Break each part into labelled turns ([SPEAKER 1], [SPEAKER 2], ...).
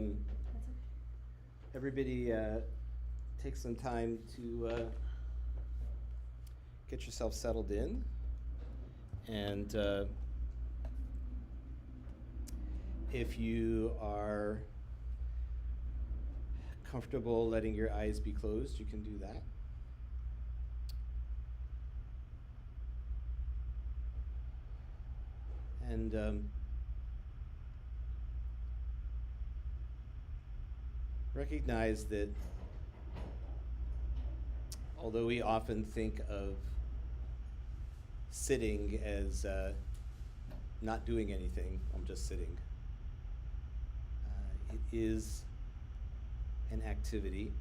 [SPEAKER 1] That's okay.
[SPEAKER 2] everybody take some time to get yourself settled in. And if you are comfortable letting your eyes be closed, you can do that. And recognize that although we often think of sitting as not doing anything, I'm just sitting, it is an activity,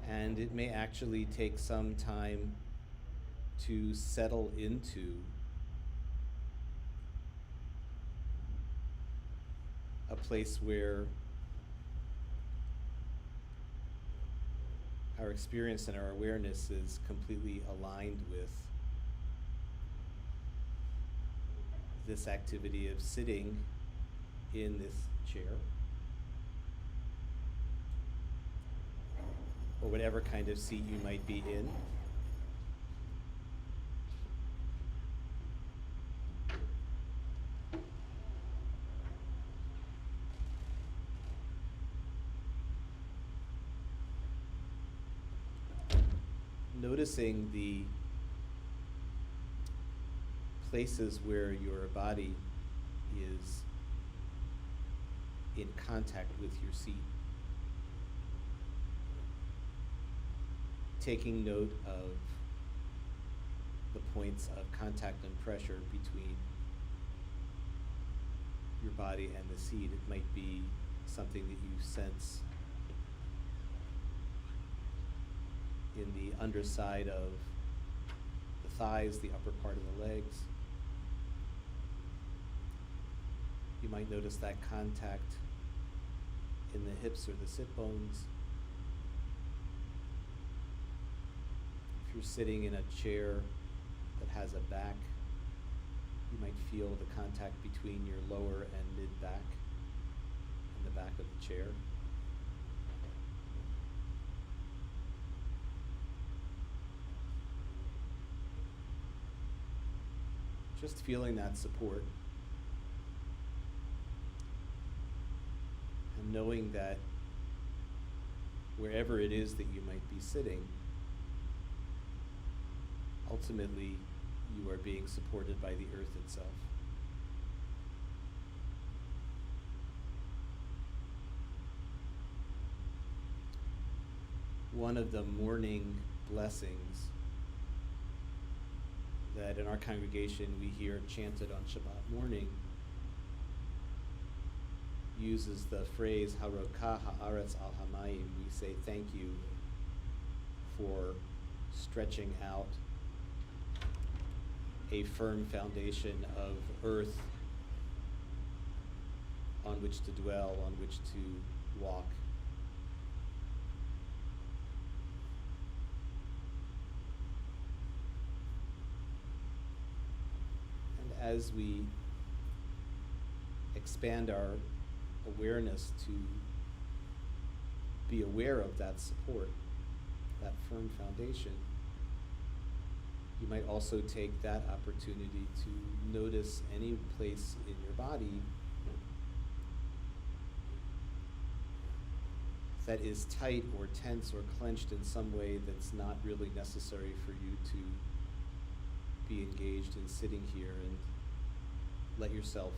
[SPEAKER 2] and it may actually take some time to settle into a place where our experience and our awareness is completely aligned with this activity of sitting in this chair, or whatever kind of seat you might be in. Noticing the places where your body is in contact with your seat. Taking note of the points of contact and pressure between your body and the seat. It might be something that you sense in the underside of the thighs, the upper part of the legs. You might notice that contact in the hips or the sit bones. If you're sitting in a chair that has a back, you might feel the contact between your lower and mid back and the back of the chair. Just feeling that support and knowing that wherever it is that you might be sitting, ultimately you are being supported by the earth itself. One of the morning blessings that in our congregation we hear chanted on Shabbat morning uses the phrase Harokah ha'aretz al hamayim. We say thank you for stretching out a firm foundation of earth on which to dwell, on which to walk. As we expand our awareness to be aware of that support, that firm foundation, you might also take that opportunity to notice any place in your body that is tight or tense or clenched in some way that's not really necessary for you to be engaged in sitting here, and let yourself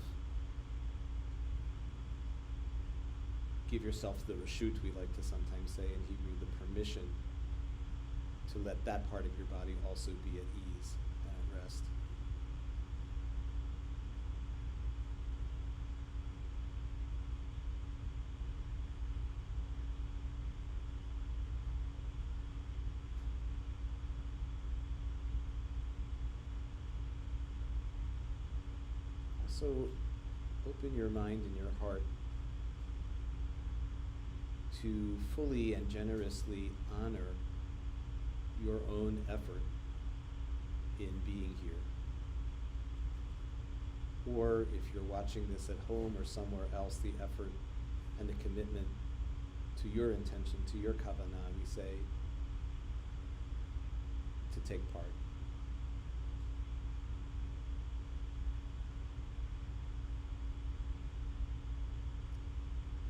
[SPEAKER 2] give yourself the reshut, we like to sometimes say in Hebrew, the permission to let that part of your body also be at ease and at rest. So open your mind and your heart to fully and generously honor your own effort in being here. or if you're watching this at home or somewhere else, the effort and the commitment to your intention, to your kavanah, we say, to take part.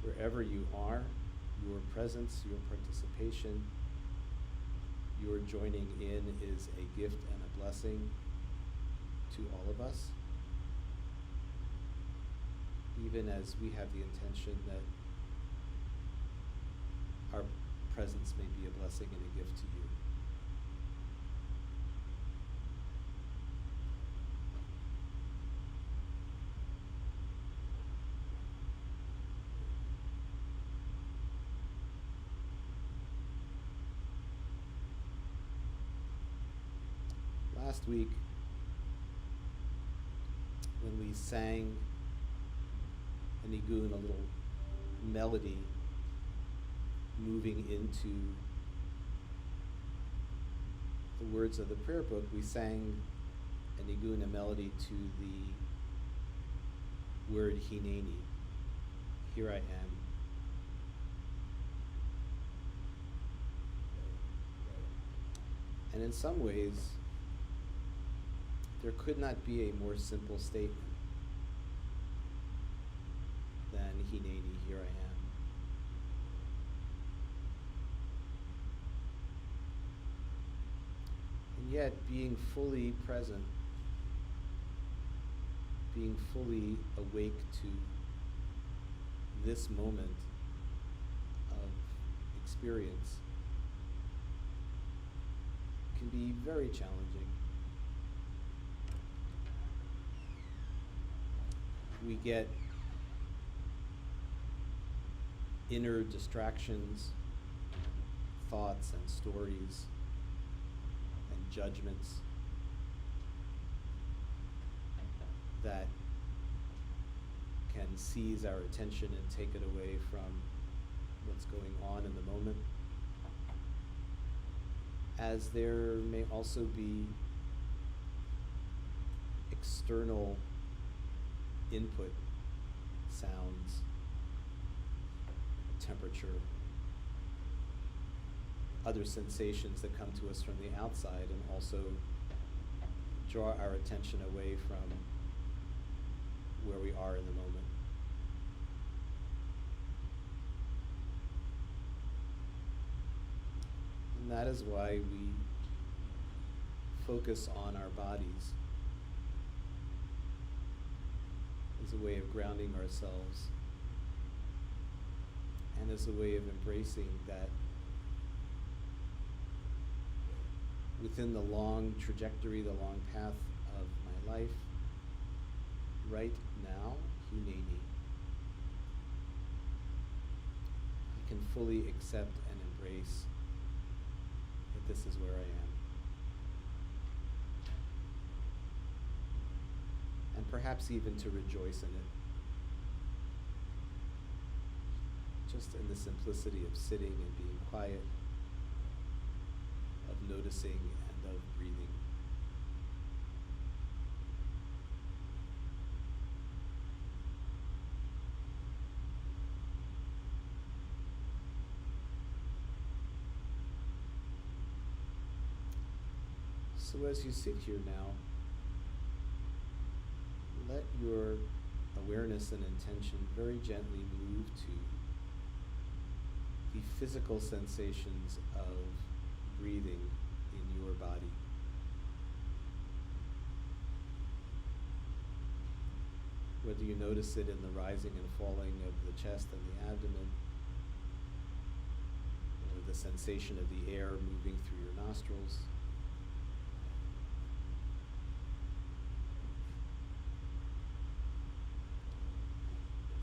[SPEAKER 2] Wherever you are, your presence, your participation, your joining in is a gift and a blessing to all of us, even as we have the intention that our presence may be a blessing and a gift to you. Last week, when we sang a nigun, a little melody, moving into the words of the prayer book, we sang a nigun, a melody to the word hineni, here I am. And in some ways, there could not be a more simple statement than hineni, here I am. And yet, being fully present, being fully awake to this moment of experience can be very challenging. We get inner distractions, thoughts and stories and judgments that can seize our attention and take it away from what's going on in the moment, as there may also be external input, sounds, temperature, other sensations that come to us from the outside and also draw our attention away from where we are in the moment. And that is why we focus on our bodies as a way of grounding ourselves and as a way of embracing that within the long trajectory, the long path of my life, right now, hineni, I can fully accept and embrace that this is where I am. And perhaps even to rejoice in it. Just in the simplicity of sitting and being quiet, of noticing and of breathing. So as you sit here now, let your awareness and intention very gently move to the physical sensations of breathing in your body. Whether you notice it in the rising and falling of the chest and the abdomen, or the sensation of the air moving through your nostrils,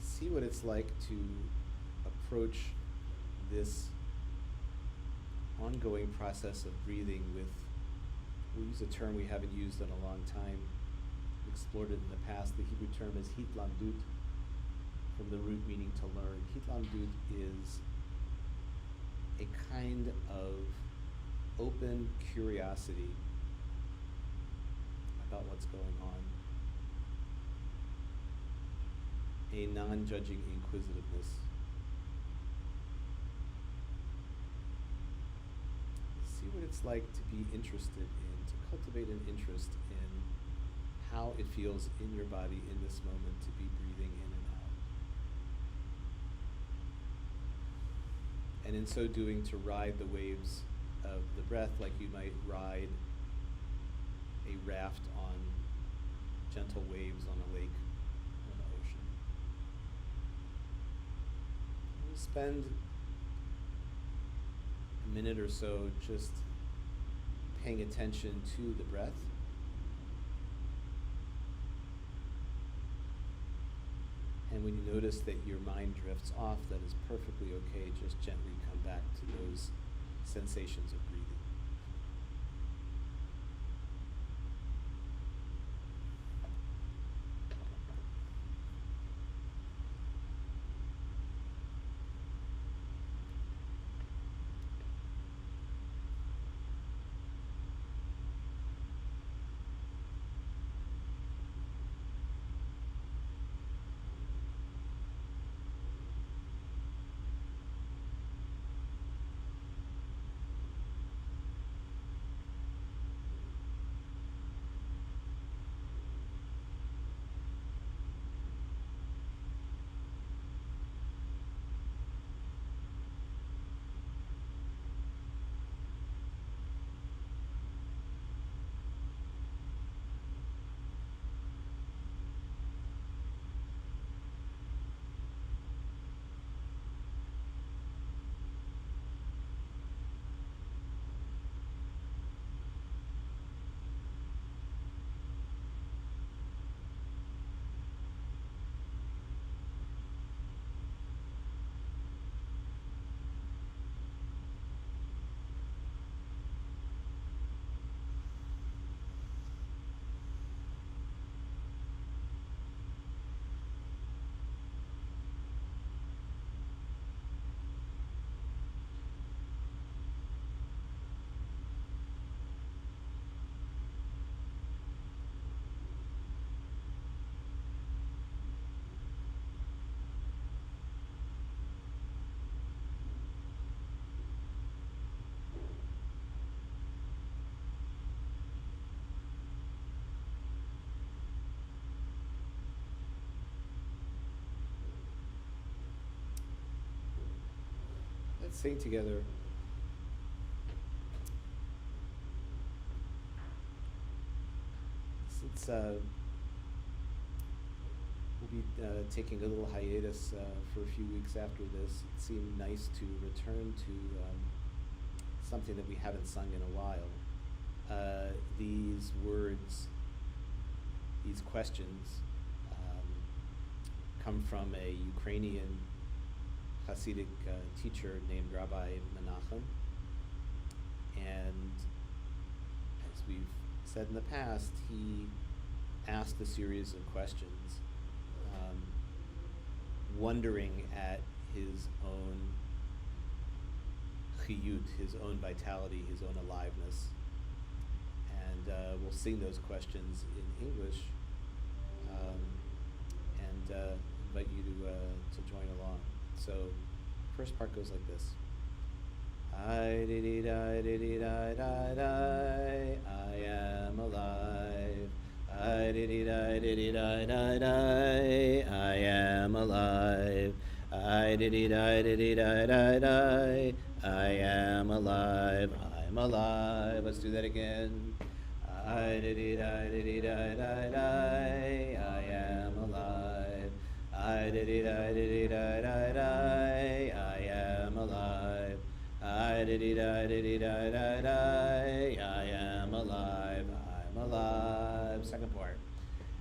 [SPEAKER 2] see what it's like to approach this ongoing process of breathing with, we'll use a term we haven't used in a long time, explored it in the past. The Hebrew term is hitlamdut, from the root meaning to learn. Hitlamdut is a kind of open curiosity about what's going on. a non-judging inquisitiveness. See what it's like to be interested in, to cultivate an interest in how it feels in your body in this moment to be breathing in and out. And in so doing, to ride the waves of the breath like you might ride a raft on gentle waves on a lake or an ocean. We'll spend a minute or so just paying attention to the breath. And when you notice that your mind drifts off, that is perfectly okay. Just gently come back to those sensations of breathing. Let's sing together. Since we'll be taking a little hiatus for a few weeks after this, it seemed nice to return to something that we haven't sung in a while. These words, these questions, come from a Ukrainian Hasidic teacher named Rabbi Menachem. And as we've said in the past, he asked a series of questions, wondering at his own chiyut, his own vitality, his own aliveness. And we'll sing those questions in English, and invite you to join along. So, first part goes like this. I am alive. I am alive. I am alive. I'm alive. Let's do that again. I am alive. I am alive. I am alive. I'm alive. Second part.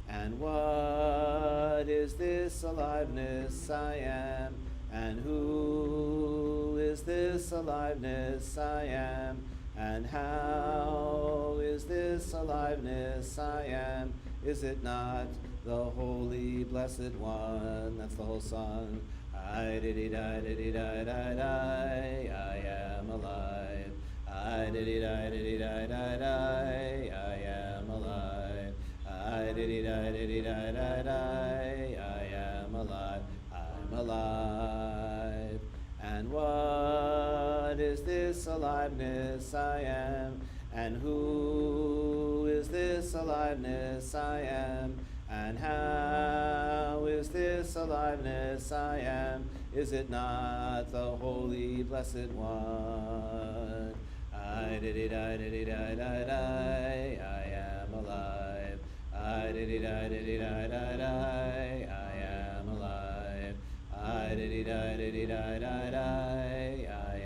[SPEAKER 2] And what is this aliveness I am? And who is this aliveness I am? And how is this aliveness I am? Is it not the Holy Blessed One? That's the whole song. I am alive. I am alive. I am alive. alive. And what is this aliveness I am? And who is this aliveness I am? And how is this aliveness I am? Is it not the Holy Blessed One? I am alive. I am alive. I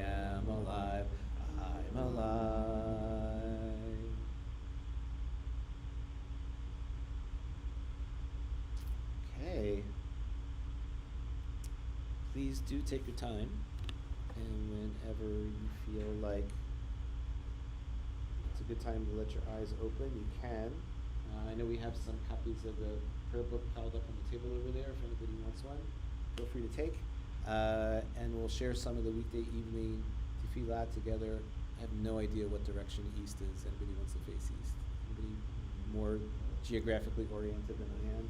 [SPEAKER 2] am alive. I'm alive. Okay. Please do take your time, and whenever you feel like it's a good time to let your eyes open, you can. I know we have some copies of the prayer book piled up on the table over there. If anybody wants one, feel free to take. And we'll share some of the weekday evening tefillah together. I have no idea what direction east is. Anybody wants to face east? Anybody more geographically oriented than I am?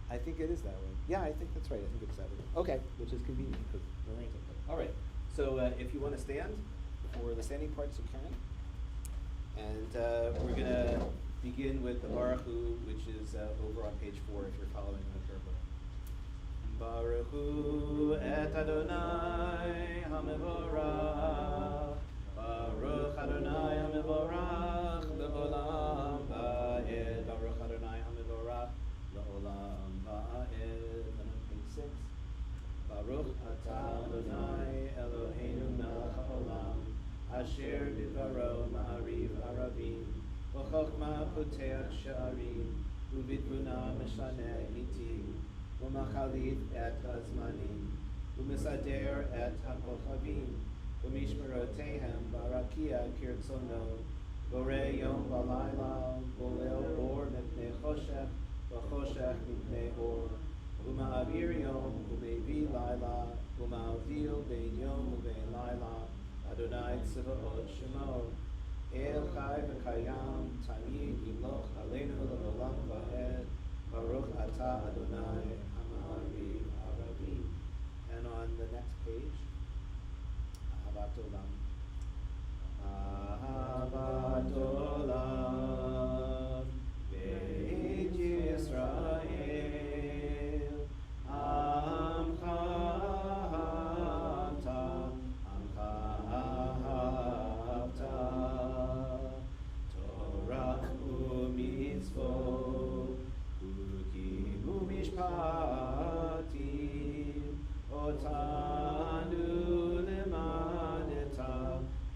[SPEAKER 2] I think it is that way. Yeah, I think that's right. I think it's that way. Okay, which is convenient because we're oriented. All right. So if you want to stand for the standing parts, you can. And we're going to begin with the Baruch Hu, which is over on page 4 if you're following the prayer book. Baruch Hu et Adonai HaMevorach, Baruch Adonai HaMevorach, Le'olam Ba'ed, Baruch Adonai HaMevorach, Le'olam Ba'ed. And on page 6, Baruch Atah Adonai Eloheinu Melech HaOlam, Asher Bidvaro Ma'ariv Arabim, V'chokhmah Poteach Sha'arim, U'bitmuna Meshaneh Itim, U'machalit et Hazmanim, U'misader et HaKochavim, U'mishmerotehem Barakia Kirtzono, Borei Yom V'layla, Bolel Or Mipnei Choshech, V'choshech Mipnei Or, U'ma'avir Yom U'mevi Layla, U'ma'avdil Bein Yom U'bein Layla, Adonai Tziva'ot Shemo, El Chai V'Kayam, Tamid Yimloch Aleinu L'Olam Va'ed, Baruch Atah Adonai Ha'ma'ariv Arabim. And on the next page, Ahavat Olam. Ahavat Olam, Beit Yisrael, Amcha.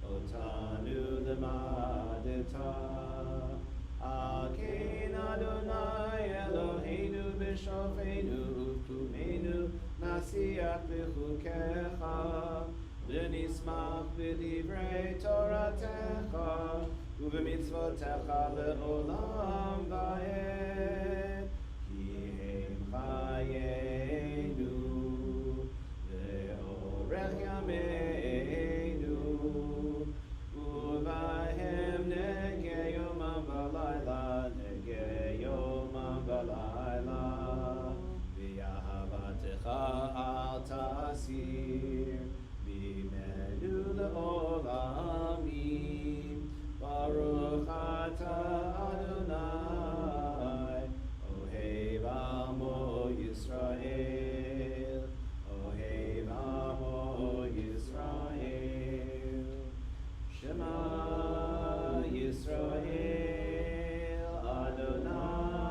[SPEAKER 2] Otanu lemadeta, Akein Adonai Eloheinu b'shofeinu u'kumenu nasiach b'chukecha, v'nismach b'divrei toratecha, u'b'mitzvotecha le'olam va'ed, ki hem chayenu ve'orech yameinu, u'vahem negei yomam v'layla, negei yomam v'layla, v'yahavatecha al ta'asir, b'menu le'olamim, Baruch atah Adonai, Ohev amo Yisrael, Ohev amo Yisrael, Shema Yisrael, Adonai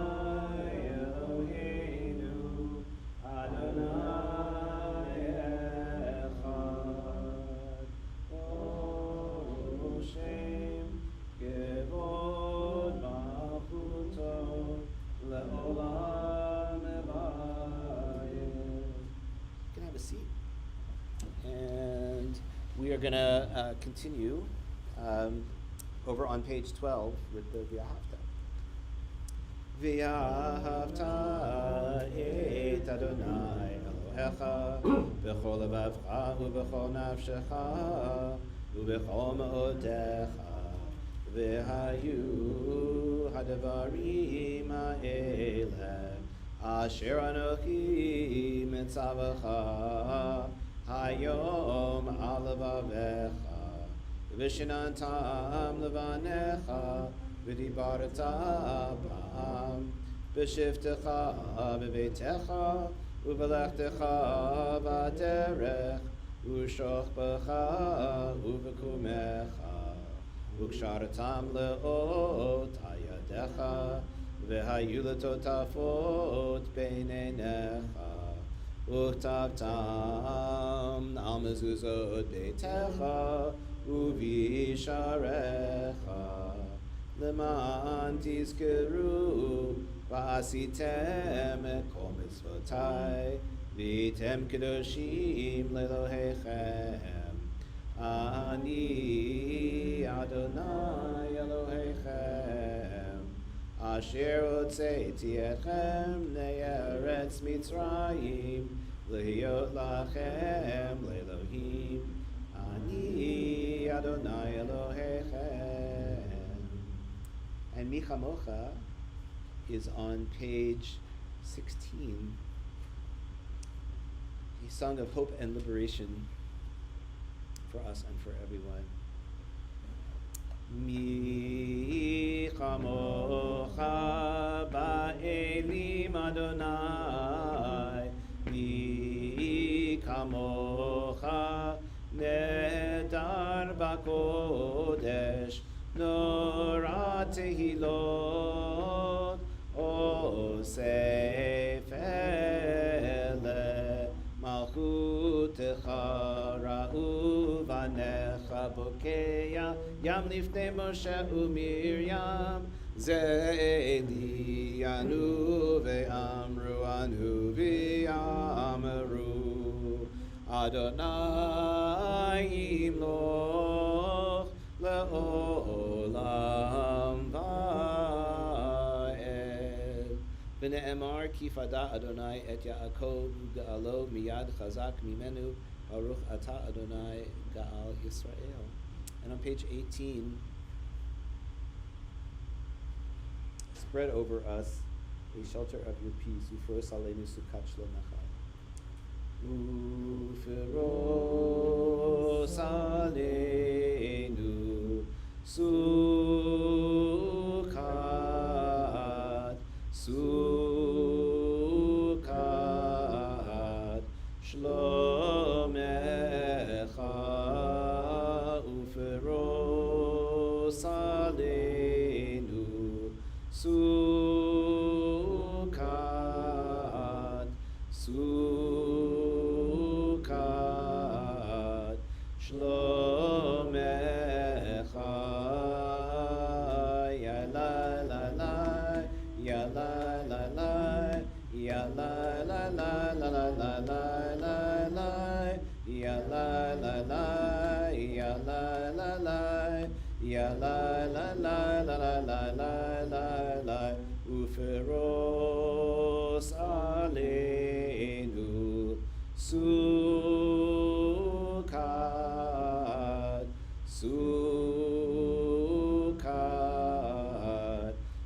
[SPEAKER 2] Eloheinu, Adonai Echad, Baruch Shem, Kevod Malchuto, Le'olam Ebayed. You can have a seat. And we are going to continue over on page 12 with the V'yahavta. V'yahavta et Adonai Elohecha b'chol levavcha u'b'chol nafshecha u'b'chol ma'odecha v'hayu hadavarim ha'eleh Asher Anochi Mitzavacha Hayom Alavavecha Vishinantam Levanecha Vidibarata Bam B'shivtecha B'veitecha Uvelechtecha V'aderech Ushochbecha Uvekumecha Uksharatam Leot Hayadecha V'hayulatotafot Beinenecha Uktavtam Al Mezuzot Beitecha Uvisharecha Leman Tizkeru V'asitem et kol mitzvotai V'tem kedoshim lelohechem Ani Adonai Elohechem Asher hotzeiti etchem ne'eretz Mitzrayim Lehiyot lachem le'elohim Ani Adonai Elohechem. And Michamocha is on page 16, a song of hope and liberation for us and for everyone. Mi chamocha ba'elim Adonai, mi chamocha nedar ba'kodesh, nora tehilot, osef ele malchutecha ra'u vanecha bokeya yam lifnei Moshe u'Miriam ze'eli anu ve'amru anu ve'amaru Adonai yimloch le'olam va'ed V'ne'emar ki fada Adonai et Yaakov ga'alo miyad chazak mimenu Baruch ata Adonai ga'al Yisrael. And on page 18, spread over us a shelter of your peace. Ufros aleinu sukat shlomecha. Ufros aleinu sukat shlomecha. Uferos aleinu sukat shlomecha. Ya la la la, ya la la la, ya la la la la la la la la la, ya la la la, ya la la la, ya la la la la la la la la la. Uferos aleinu sukat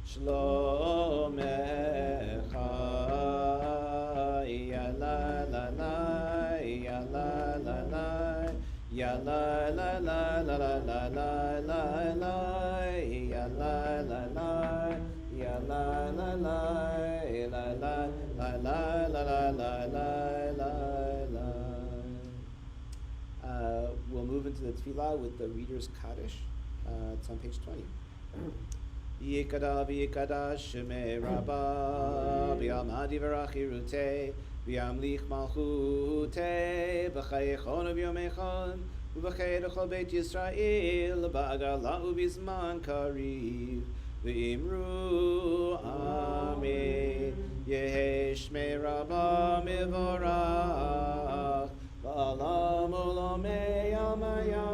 [SPEAKER 2] shlomecha. Ya la la la, ya la la la, ya la la la la la la la la la, ya la la la, ya la la la, la la la la la la la la la. We'll move into the tefillah with the Reader's Kaddish. It's on page 20. Yikada v'yikada shemei Rabba v'yamad yivarach yirutei v'yamlich malchutei b'chayechon v'yomechon v'chei l'chol beit Yisrael ba'agala u'bizman kariv v'imru amen Yehi shmei Rabba mivorach v'alam olamei amaya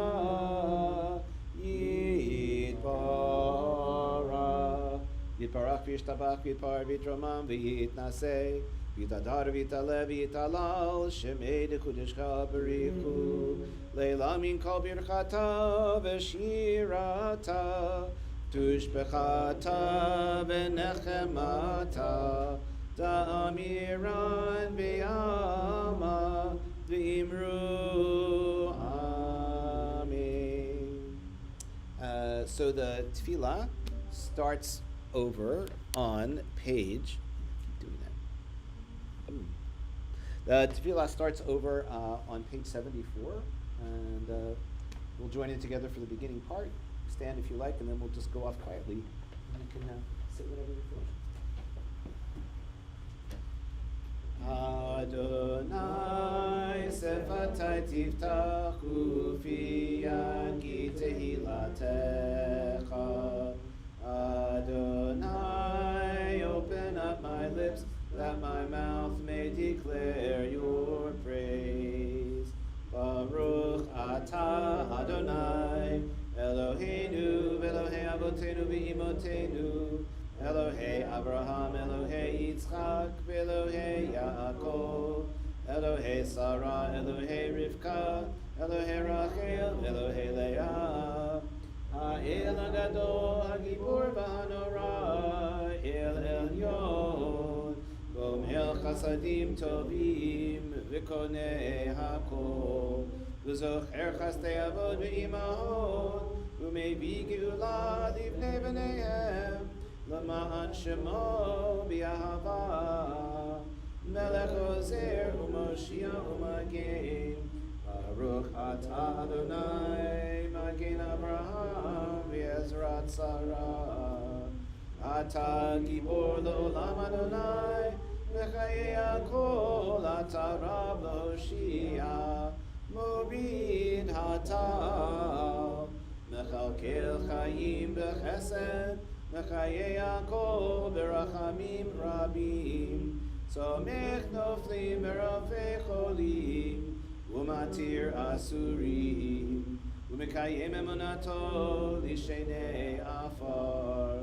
[SPEAKER 2] Yitbarach v'yishtabach v'yitpar v'yitromam v'yitnaseh v'yitadar v'yitaleh v'yitalal shemei d'chudeshcha b'richu leila min kol birchata v'shirata tushbechata v'nechemata Da'amiran be'ama v'imru amen. So the tefillah starts over on page. Keep doing that. The tefillah starts over on page 74, and we'll join in together for the beginning part. Stand if you like, and then we'll just go off quietly. And you can sit whenever you feel. Adonai sefatai tiftachu fi yanki tehilatecha. Adonai, open up my lips, that my mouth may declare your praise. Baruch atah Adonai, Eloheinu, Elohei Avotenu v'imotenu, Elohei Abraham, Elohei Yitzchak, Elohei Yaakov, Elohei Sarah, Elohei Rivka, Elohei Rachel, Elohei Leah, Ha'el HaGadol, HaGibor v'Hanora, El Elyon, Gomel Chasadim Tovim, V'konei HaKol, V'zocher Chastei Avod v'Imahot, V'mei Geula Livnei B'neihem, L'ma'an Shemo B'Yahava, Melech Ozer U'Moshiach U'Magen, Baruch atah Adonai, Magen Abraham v'Ezrat Sarah. Atah Gibor L'Olam Adonai, V'chayei HaKol atah Rav L'Hoshia, Morid Hatah, Mechalkel Chayim B'Chesed, Mechayei HaKol B'Rachamim Rabim, Somech Noflim B'Rafei Cholim, Umatir Asurim, Umekayem Emunato Lishenei Afar,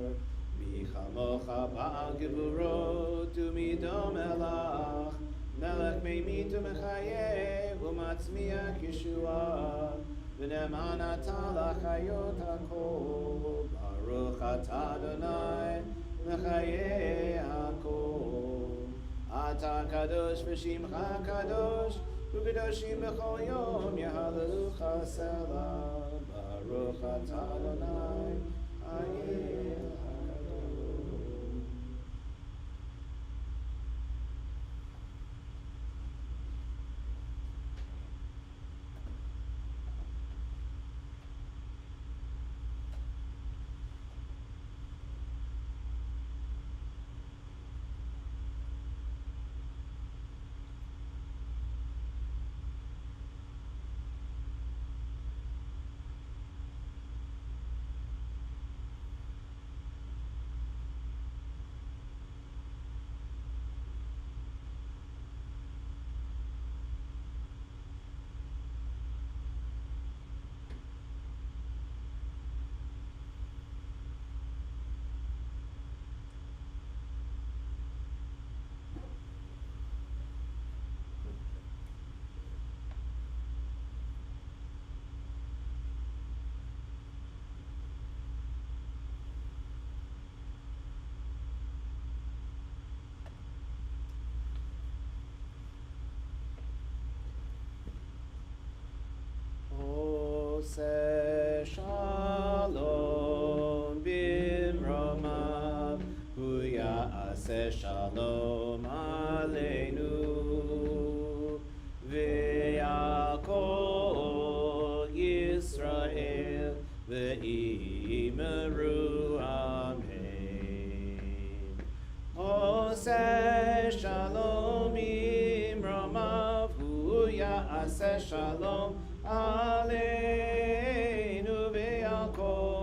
[SPEAKER 2] Michamocha Ba'al Gevurot, Umidom Elach, Melech Meimit Umechayeh, Umatzmiach Yeshua, V'ne'eman atah l'chayot hakol, Baruch atah Adonai, Mechayeh hakol. Atah kadosh v'shimcha kadosh, U'kadoshim b'chol yom yehalelucha selah. Baruch atah Adonai, Hayel HaKadosh. Oseh shalom bimromav, hu ya'aseh shalom aleinu, v'yakol Yisrael v'imeru amen. Oseh shalom bimromav, hu ya'aseh shalom Aleinu ve'yakol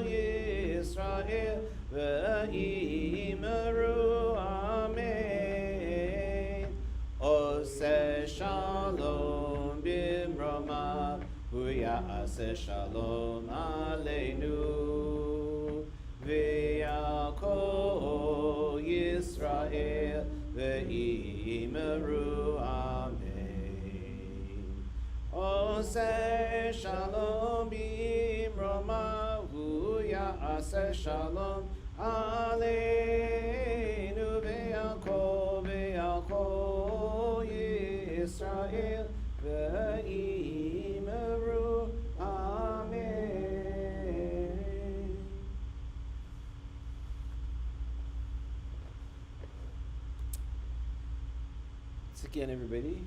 [SPEAKER 2] Yisrael ve'imeru amen. Oseh shalom bimromav, hu ya'aseh shalom aleinu, ve'yakol Yisrael ve'imeru amen. Oseh shalom bimromav, hu ya'aseh shalom aleinu, Again, everybody.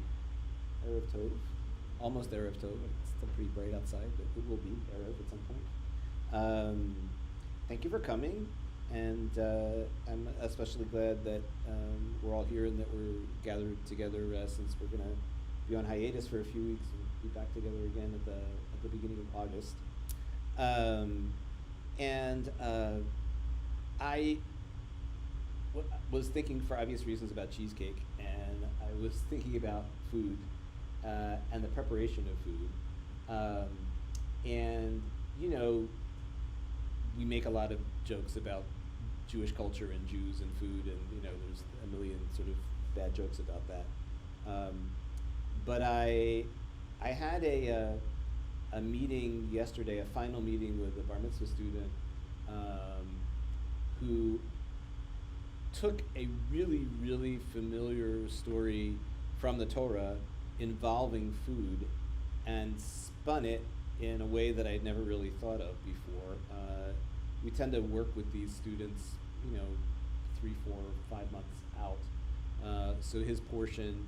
[SPEAKER 2] Erev Tov. Almost Erev Tov. It's still pretty bright outside, but it will be Erev at some point. Thank you for coming, and I'm especially glad that we're all here and that we're gathered together since we're going to be on hiatus for a few weeks and be back together again at the beginning of August. I was thinking, for obvious reasons, about cheesecake, and I was thinking about food and the preparation of food. And, you know, we make a lot of jokes about Jewish culture and Jews and food, and, you know, there's a million sort of bad jokes about that. But I had a meeting yesterday, a final meeting with a bar mitzvah student who took a really, really familiar story from the Torah involving food and spun it in a way that I'd never really thought of before. We tend to work with these students, you know, 3, 4, 5 months out. So his portion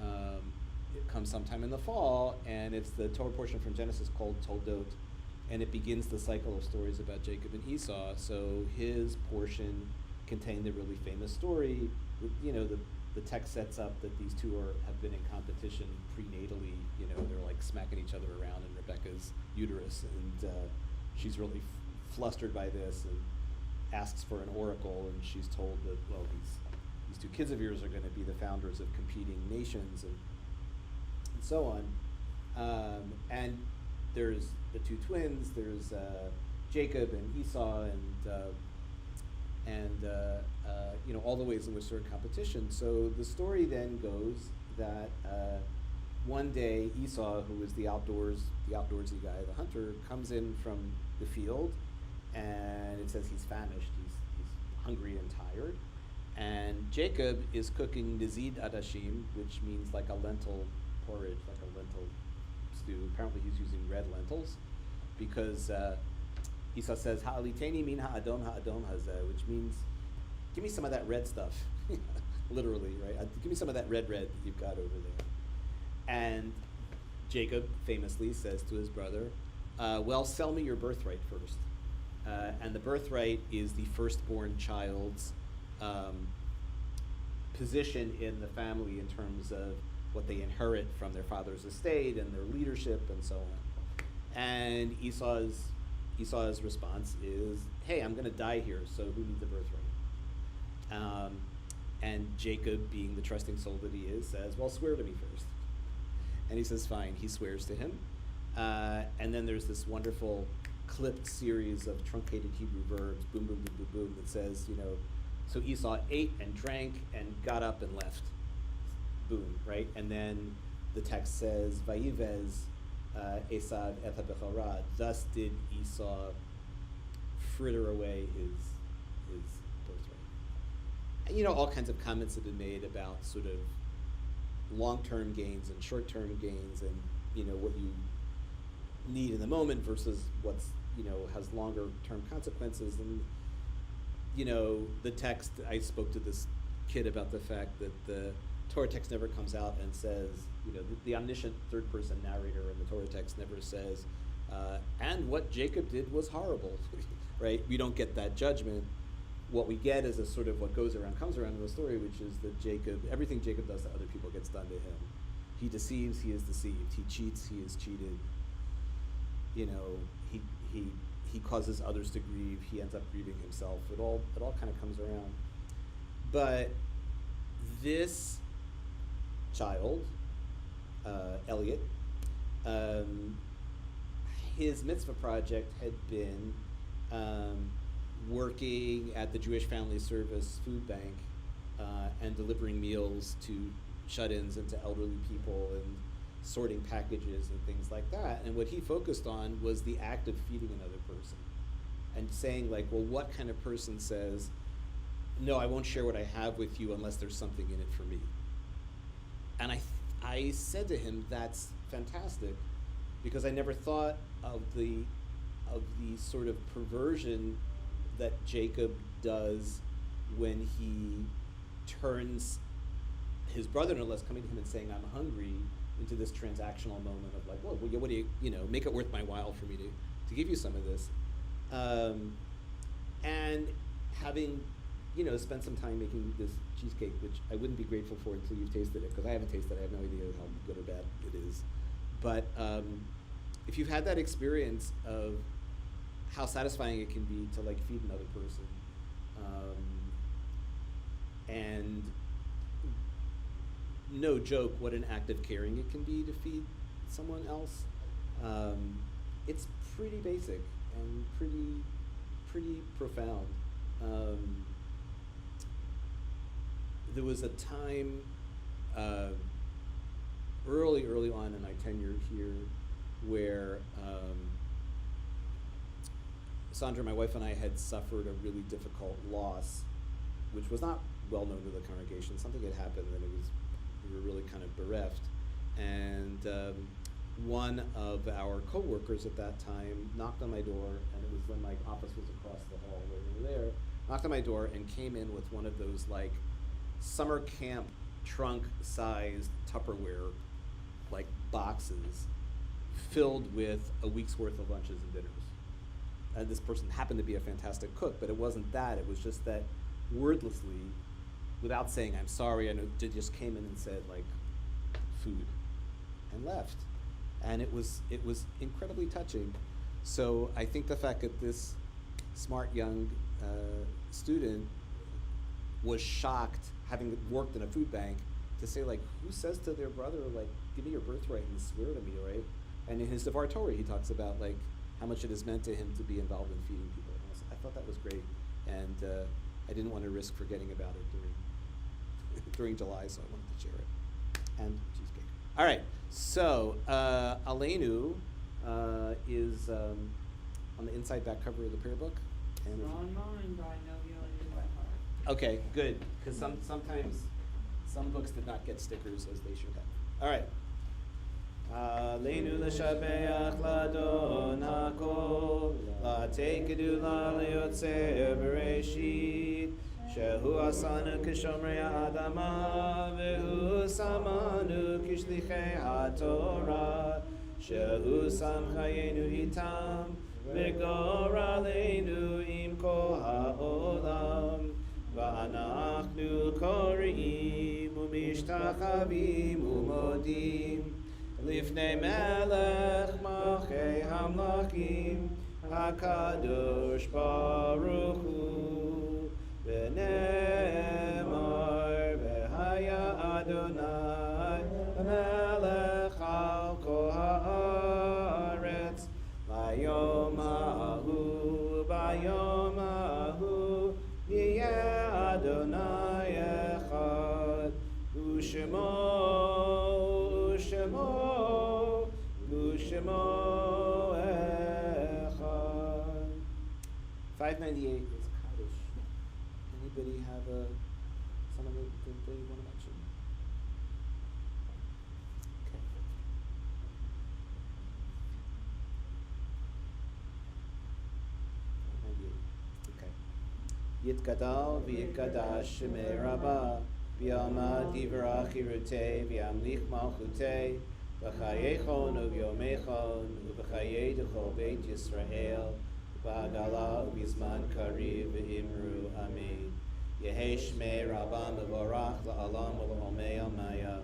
[SPEAKER 2] it comes sometime in the fall, and it's the Torah portion from Genesis called Toldot, and it begins the cycle of stories about Jacob and Esau. So his portion contained a really famous story. You know, the text sets up that these two have been in competition prenatally. You know, they're like smacking each other around in Rebecca's uterus, and she's really flustered by this and asks for an oracle, and she's told that, well, these two kids of yours are going to be the founders of competing nations, and so on. And there's the two twins. There's Jacob and Esau, and you know, all the ways in which they're in competition. So the story then goes that one day Esau, who is the outdoorsy guy, the hunter, comes in from the field, and it says he's famished, he's hungry and tired. And Jacob is cooking nizid adashim, which means like a lentil porridge, like a lentil stew. Apparently he's using red lentils, because Esau says, ha'aliteni min ha'adom hazeh, which means, give me some of that red stuff, literally, right? Give me some of that red that you've got over there. And Jacob famously says to his brother, well, sell me your birthright first. And the birthright is the firstborn child's position in the family in terms of what they inherit from their father's estate and their leadership and so on. And Esau's response is, hey, I'm going to die here, so who needs a birthright? And Jacob, being the trusting soul that he is, says, well, swear to me first. And he says, fine. He swears to him. And then there's this wonderful clipped series of truncated Hebrew verbs, boom, boom, boom, boom, boom, that says, you know, so Esau ate and drank and got up and left. Boom, right? And then the text says, Vayivez Esav et ha-bechorah, thus did Esau fritter away his birthright. And, you know, all kinds of comments have been made about sort of long-term gains and short-term gains, and, you know, what you need in the moment versus what's, you know, has longer-term consequences. And, you know, the text, I spoke to this kid about the fact that the Torah text never comes out and says, you know, the omniscient third-person narrator in the Torah text never says, and what Jacob did was horrible, right? We don't get that judgment. What we get is a sort of what goes around comes around in the story, which is that everything Jacob does to other people gets done to him. He deceives, he is deceived. He cheats, he is cheated. You know, he causes others to grieve. He ends up grieving himself. It all kind of comes around. But this child, Elliot, his mitzvah project had been working at the Jewish Family Service food bank and delivering meals to shut-ins and to elderly people and sorting packages and things like that. And what he focused on was the act of feeding another person and saying, like, well, what kind of person says, no, I won't share what I have with you unless there's something in it for me. And I said to him, that's fantastic, because I never thought of the sort of perversion that Jacob does when he turns his brother-in-law is coming to him and saying, I'm hungry, into this transactional moment of like, well, what do you make it worth my while for me to give you some of this. And having, spent some time making this cheesecake, which I wouldn't be grateful for until you've tasted it, because I haven't tasted it, I have no idea how good or bad it is. But if you've had that experience of how satisfying it can be to like feed another person, and no joke, what an act of caring it can be to feed someone else. It's pretty basic and pretty profound. There was a time early on in my tenure here where Sandra, my wife, and I had suffered a really difficult loss, which was not well known to the congregation. Something had happened, and we were really kind of bereft. And one of our co-workers at that time knocked on my door, and it was when my office was across the hall where we were there, knocked on my door and came in with one of those like summer camp trunk-sized Tupperware like boxes filled with a week's worth of lunches and dinners. And this person happened to be a fantastic cook, but it wasn't that. It was just that wordlessly, without saying I'm sorry, and it just came in and said like food and left. And it was incredibly touching. So I think the fact that this smart young student was shocked, having worked in a food bank, to say like, who says to their brother like, give me your birthright and swear to me, right? And in his Devar Torah, he talks about like how much it has meant to him to be involved in feeding people. And I thought that was great, and I didn't want to risk forgetting about it during July, so I wanted to share it. And cheesecake. All right, so Aleinu is on the inside back cover of the prayer book. And
[SPEAKER 1] it's on mine, but I know you only do by heart.
[SPEAKER 2] Okay, good, because sometimes some books did not get stickers as they should have. All right. Aleinu l'shabeach l'adon hakol, la'tekedu la'yotzer bereshit, shehu asanu k'shomrei ha'adama, vehu samanu k'shlichei ha'torah, shehu sam chayenu itam, v'gor aleinu im kol ha'olam, v'anachnu korim u'mishtachavim u'modim, Lifnei Melech Malchei Hamlachim HaKadosh Baruch Hu V'ne'emar V'haya Adonai Melech Al Kol Haaretz Bayom Ahu Yiyeh Adonai Echad U'Shemo Shemo Echad. 598 is Kaddish. Anybody have someone that you want to mention? Okay. 598. Okay. Yitgadal v'yitgadash shemei Rabbi v'yamad divrach irutei v'yamlich malchutei V'chayechon u'vyomechon u'v'chayei d'chol beit Yisrael v'agala u'bizman kariv v'imru amen. Yehei shmei Rabban mevorach la'alam u'l'omei amaya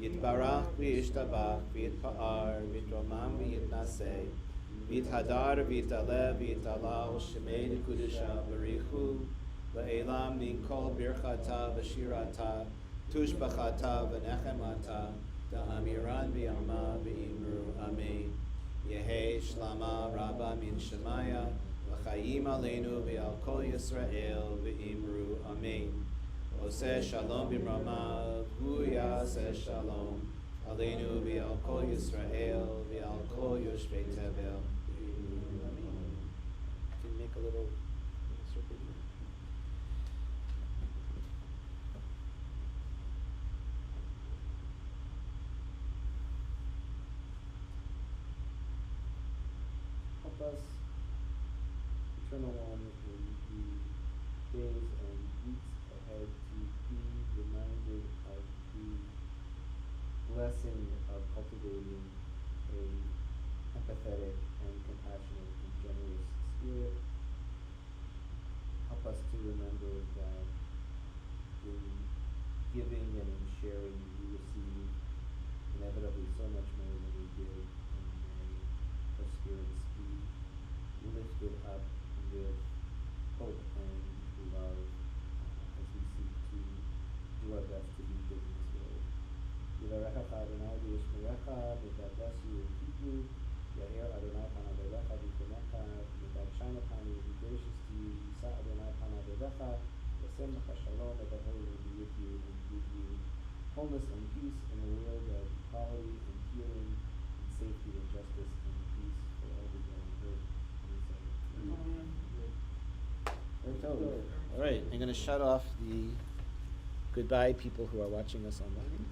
[SPEAKER 2] Yitbarach v'yishtabach v'yitpa'ar v'yitromam v'yitnaseh v'yithadar v'yitalev v'yitalal shemei nekudusha b'richu la'elam min kol birchata v'shirata tushbachata v'nechemata Amiran v'yama v'imru amen. Yehei shlama rabba min shemaya v'chayim aleinu v'al kol Yisrael v'imru amen. Oseh shalom b'mramav hu yaseh shalom aleinu v'al kol Yisrael v'al kol yoshvei tevel v'imru amen. Can you make a little circle here? Us, Eternal One, in the days and weeks ahead to be reminded of the blessing of cultivating a empathetic and compassionate and generous spirit. Help us to remember that in giving and in sharing we receive inevitably so much more than we give, and may our spirits be lifted up with hope and love as we seek to do our best to be good in this world. Yivarechecha Adonai v'yishmerecha, may God bless you and keep you. Yair Adonai panav elecha v'yichunecha, may God shine upon you and be gracious to you. Yisa Adonai panav elecha, v'asem lecha shalom, may the Holy One be with you and give you wholeness and peace in a world of equality and healing and safety and justice and peace for all who dwell on earth.
[SPEAKER 1] Amen.
[SPEAKER 2] Very totally. All right, I'm going to shut off the goodbye people who are watching us online.